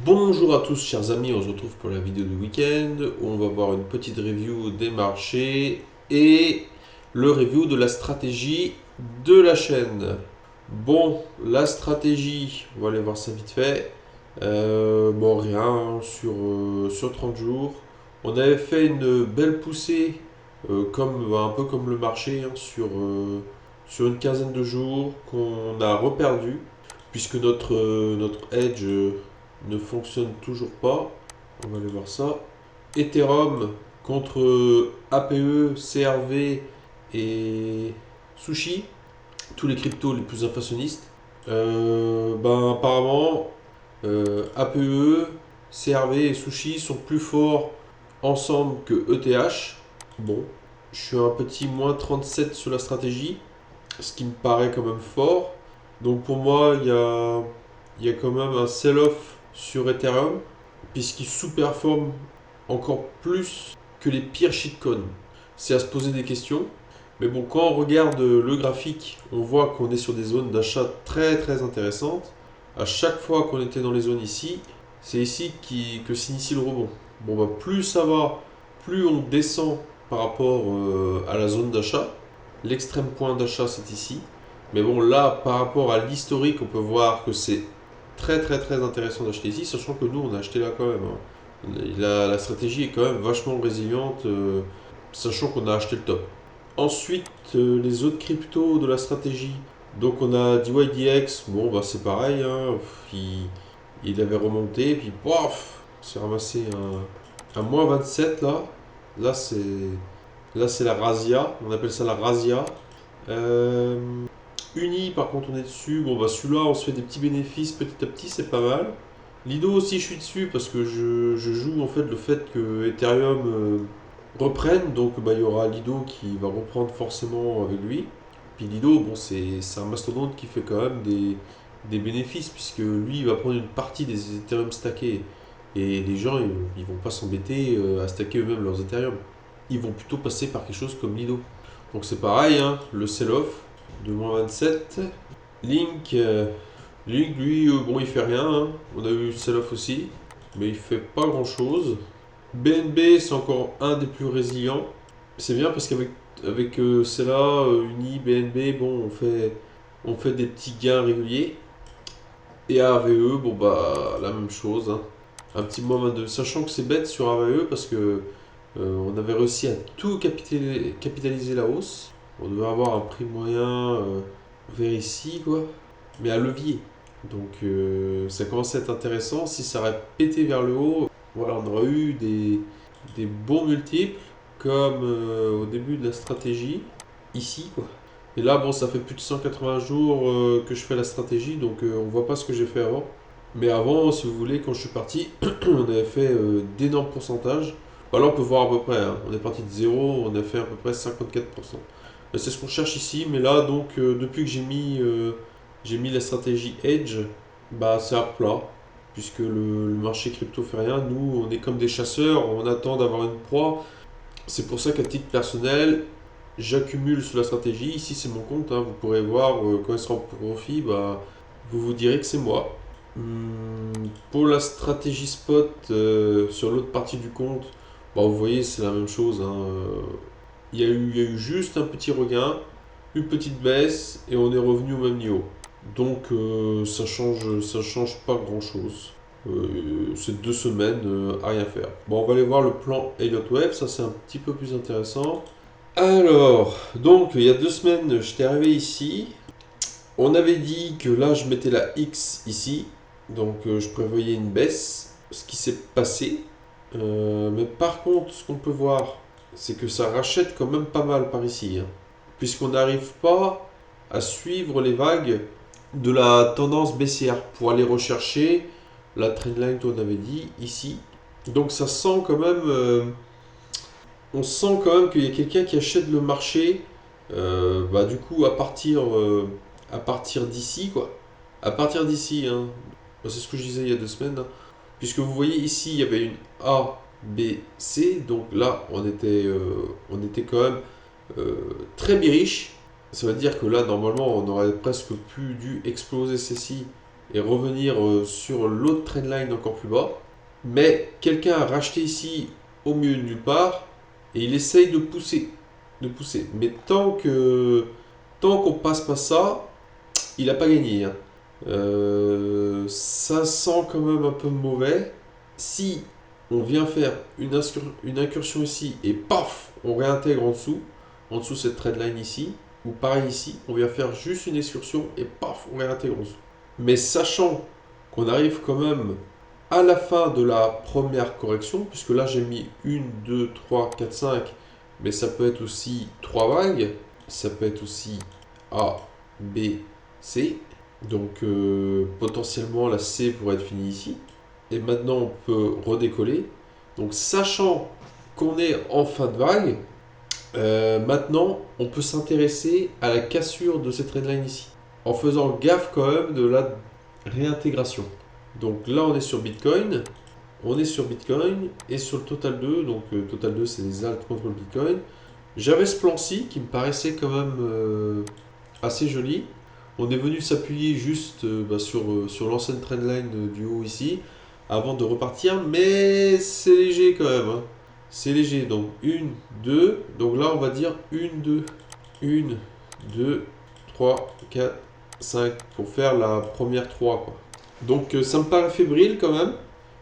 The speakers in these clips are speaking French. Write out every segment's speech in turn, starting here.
Bonjour à tous chers amis, on se retrouve pour la vidéo du week-end où on va voir une petite review des marchés et le review de la stratégie de la chaîne. Bon, la stratégie, on va aller voir ça vite fait. Bon, rien sur 30 jours. On avait fait une belle poussée, un peu comme le marché, hein, sur une quinzaine de jours qu'on a reperdu, puisque notre edge ne fonctionne toujours pas. On va aller voir ça. Ethereum contre APE, CRV et Sushi, tous les cryptos les plus inflationnistes. Apparemment, APE, CRV et Sushi sont plus forts ensemble que ETH. Bon, je suis un petit moins 37 sur la stratégie, ce qui me paraît quand même fort. Donc pour moi, il y a quand même un sell-off sur Ethereum, puisqu'il sous-performe encore plus que les pires shitcoins. C'est à se poser des questions. Mais bon, quand on regarde le graphique, on voit qu'on est sur des zones d'achat très très intéressantes. À chaque fois qu'on était dans les zones ici, c'est ici que s'initie le rebond. Bon, bah, plus ça va, plus on descend par rapport à la zone d'achat. L'extrême point d'achat, c'est ici. Mais bon, là, par rapport à l'historique, on peut voir que c'est très très très intéressant d'acheter ici, sachant que nous, on a acheté là quand même, hein. La stratégie est quand même vachement résiliente, sachant qu'on a acheté le top. Ensuite, les autres cryptos de la stratégie. Donc on a DYDX, bon bah c'est pareil, hein, il avait remonté, puis pof, s'est ramassé un moins 27 là. Là c'est là c'est la razzia, on appelle ça la razzia. Euh, Uni, par contre, on est dessus. Bon, bah celui-là, on se fait des petits bénéfices petit à petit, c'est pas mal. Lido aussi, je suis dessus parce que je joue en fait le fait que Ethereum reprenne. Donc, bah, il y aura Lido qui va reprendre forcément avec lui. Puis Lido, bon, c'est un mastodonte qui fait quand même des bénéfices puisque lui, il va prendre une partie des Ethereum stackés. Et les gens, ils vont pas s'embêter à stacker eux-mêmes leurs Ethereum. Ils vont plutôt passer par quelque chose comme Lido. Donc c'est pareil, hein, le sell-off de moins 27. Link, Link lui, bon, il fait rien, hein. On a eu sell-off aussi, mais il fait pas grand-chose. BNB, c'est encore un des plus résilients. C'est bien parce qu'avec celle-là, Uni, BNB, bon, on fait des petits gains réguliers. Et AVE, bon bah la même chose, hein. Un petit moment de. Sachant que c'est bête sur AVE parce que on avait réussi à tout capitaliser la hausse. On devait avoir un prix moyen vers ici, quoi, mais à levier. Donc ça commence à être intéressant. Si ça aurait pété vers le haut, voilà, on aurait eu des bons multiples, comme au début de la stratégie, ici, quoi. Et là, bon, ça fait plus de 180 jours que je fais la stratégie, donc on voit pas ce que j'ai fait avant. Mais avant, si vous voulez, quand je suis parti, on avait fait d'énormes pourcentages. Bah là, on peut voir à peu près, hein. On est parti de zéro, on a fait à peu près 54%. C'est ce qu'on cherche ici, mais là, donc, depuis que j'ai mis la stratégie Edge, bah, c'est à plat, puisque le marché crypto fait rien. Nous, on est comme des chasseurs, on attend d'avoir une proie. C'est pour ça qu'à titre personnel, j'accumule sur la stratégie. Ici, c'est mon compte, hein. Vous pourrez voir quand il sera en profit, bah, vous vous direz que c'est moi. Pour la stratégie spot sur l'autre partie du compte, bah, vous voyez, c'est la même chose, hein. Il y a eu juste un petit regain, une petite baisse et on est revenu au même niveau. Donc ça change pas grand-chose. C'est 2 semaines à rien faire. Bon, on va aller voir le plan Elliott Wave, ça c'est un petit peu plus intéressant. Alors, donc il y a 2 semaines, j'étais arrivé ici. On avait dit que là, je mettais la X ici, donc je prévoyais une baisse, ce qui s'est passé. Mais par contre, ce qu'on peut voir, c'est que ça rachète quand même pas mal par ici, hein, puisqu'on n'arrive pas à suivre les vagues de la tendance baissière pour aller rechercher la trendline qu'on avait dit ici. Donc ça sent quand même, on sent quand même qu'il y a quelqu'un qui achète le marché, bah, du coup à partir d'ici quoi. À partir d'ici, hein. Bah, c'est ce que je disais il y a 2 semaines, hein. Puisque vous voyez ici, il y avait une A, B, C. Donc là, on était quand même très bearish. Ça veut dire que là, normalement, on aurait presque pu dû exploser ceci et revenir sur l'autre trendline encore plus bas. Mais quelqu'un a racheté ici au milieu de nulle part et il essaye de pousser. De pousser. Mais tant qu'on passe pas ça, il n'a pas gagné, hein. Ça sent quand même un peu mauvais. Si on vient faire une incursion ici et paf, on réintègre en dessous cette trendline ici, ou pareil ici, on vient faire juste une excursion et paf, on réintègre en dessous. Mais sachant qu'on arrive quand même à la fin de la première correction, puisque là j'ai mis 1, 2, 3, 4, 5, mais ça peut être aussi 3 vagues, ça peut être aussi A, B, C. Donc potentiellement la C pourrait être finie ici. Et maintenant on peut redécoller. Donc sachant qu'on est en fin de vague, maintenant on peut s'intéresser à la cassure de cette trendline ici. En faisant gaffe quand même de la réintégration. Donc là on est sur Bitcoin. On est sur Bitcoin et sur le Total 2. Donc Total 2 c'est les alts contre le Bitcoin. J'avais ce plan-ci qui me paraissait quand même assez joli. On est venu s'appuyer juste sur l'ancienne trendline du haut ici, avant de repartir, mais c'est léger quand même, hein. C'est léger, donc 1, 2, donc là on va dire 1, 2, 1, 2, 3, 4, 5, pour faire la première 3, quoi. Donc ça me paraît fébrile quand même,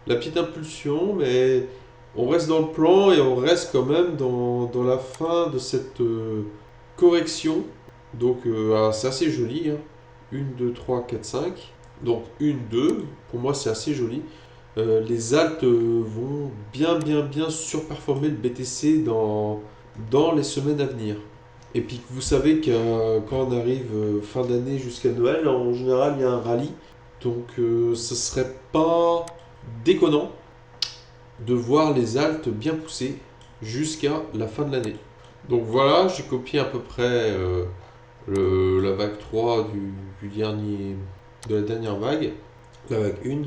la petite impulsion, mais on reste dans le plan et on reste quand même dans la fin de cette correction. Donc c'est assez joli, hein. 1, 2, 3, 4, 5. Donc 1, 2, pour moi c'est assez joli. Les alts vont bien surperformer le BTC dans les semaines à venir. Et puis vous savez que quand on arrive fin d'année jusqu'à Noël, en général il y a un rallye. Donc ce serait pas déconnant de voir les alts bien pousser jusqu'à la fin de l'année. Donc voilà, j'ai copié à peu près la vague 3 de la dernière vague, la vague 1.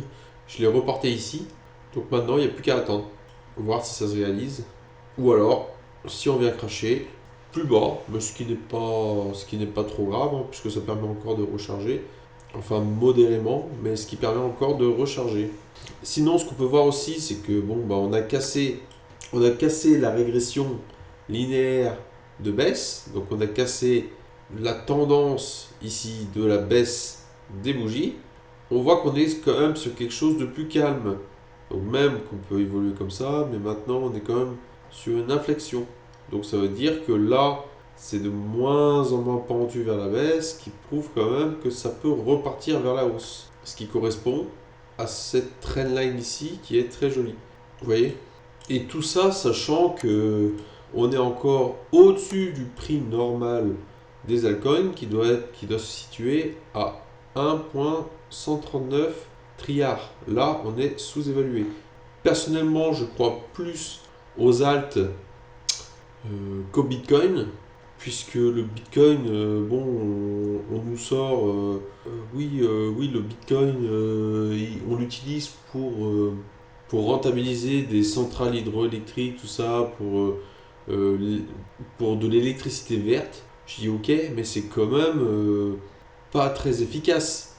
Je l'ai reporté ici. Donc maintenant, il n'y a plus qu'à attendre, voir si ça se réalise. Ou alors, si on vient cracher, plus bas, mais ce qui n'est pas trop grave, hein, puisque ça permet encore de recharger. Enfin, modérément, mais ce qui permet encore de recharger. Sinon, ce qu'on peut voir aussi, c'est que bon, bah, on a cassé la régression linéaire de baisse. Donc on a cassé la tendance ici de la baisse des bougies. On voit qu'on est quand même sur quelque chose de plus calme. Donc même qu'on peut évoluer comme ça, mais maintenant on est quand même sur une inflexion. Donc ça veut dire que là, c'est de moins en moins pendu vers la baisse, ce qui prouve quand même que ça peut repartir vers la hausse. Ce qui correspond à cette trendline ici qui est très jolie. Vous voyez? Et tout ça sachant que on est encore au-dessus du prix normal des altcoins qui doit se situer à 1,139 trilliards. Là, on est sous-évalué. Personnellement, je crois plus aux alts qu'au Bitcoin, puisque le Bitcoin, bon, on nous sort, oui, le Bitcoin, on l'utilise pour rentabiliser des centrales hydroélectriques, tout ça, pour de l'électricité verte. Je dis ok, mais c'est quand même pas très efficace.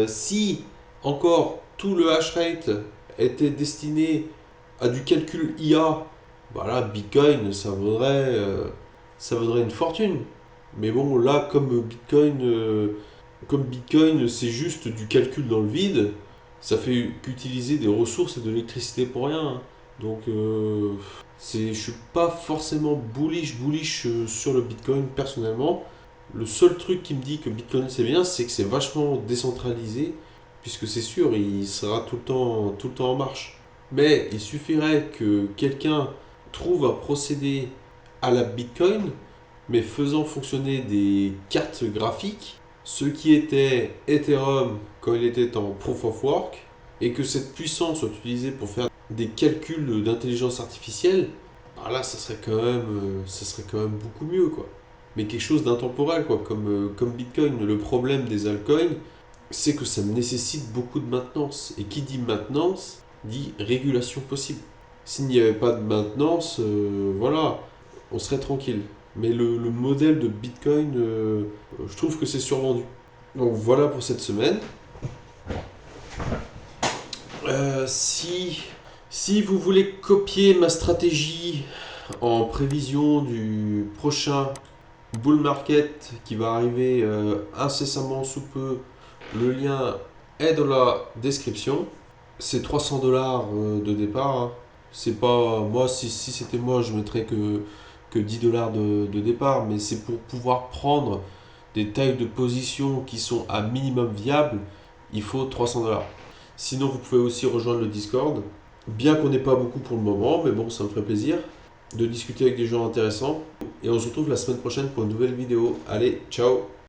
Si encore tout le hash rate était destiné à du calcul IA, voilà, Bitcoin, ça vaudrait une fortune. Mais bon, là, comme Bitcoin, c'est juste du calcul dans le vide, ça fait qu'utiliser des ressources et de l'électricité pour rien, hein. Donc, je suis pas forcément bullish sur le Bitcoin personnellement. Le seul truc qui me dit que Bitcoin c'est bien, c'est que c'est vachement décentralisé, puisque c'est sûr, il sera tout le temps en marche. Mais il suffirait que quelqu'un trouve un procédé à la Bitcoin, mais faisant fonctionner des cartes graphiques, ce qui était Ethereum quand il était en Proof of Work, et que cette puissance soit utilisée pour faire des calculs d'intelligence artificielle, bah là, ça serait quand même beaucoup mieux, quoi. Mais quelque chose d'intemporel, quoi, comme Bitcoin. Le problème des altcoins, c'est que ça nécessite beaucoup de maintenance. Et qui dit maintenance, dit régulation possible. S'il n'y avait pas de maintenance, voilà, on serait tranquille. Mais le modèle de Bitcoin, je trouve que c'est survendu. Donc voilà pour cette semaine. Si vous voulez copier ma stratégie en prévision du prochain bull market qui va arriver incessamment sous peu, le lien est dans la description. C'est 300 dollars de départ, hein. C'est pas moi, si c'était moi, je mettrais que 10 dollars de départ, mais c'est pour pouvoir prendre des tailles de position qui sont à minimum viables, il faut 300 dollars. Sinon, vous pouvez aussi rejoindre le Discord. Bien qu'on n'ait pas beaucoup pour le moment, mais bon, ça me ferait plaisir de discuter avec des gens intéressants. Et on se retrouve la semaine prochaine pour une nouvelle vidéo. Allez, ciao!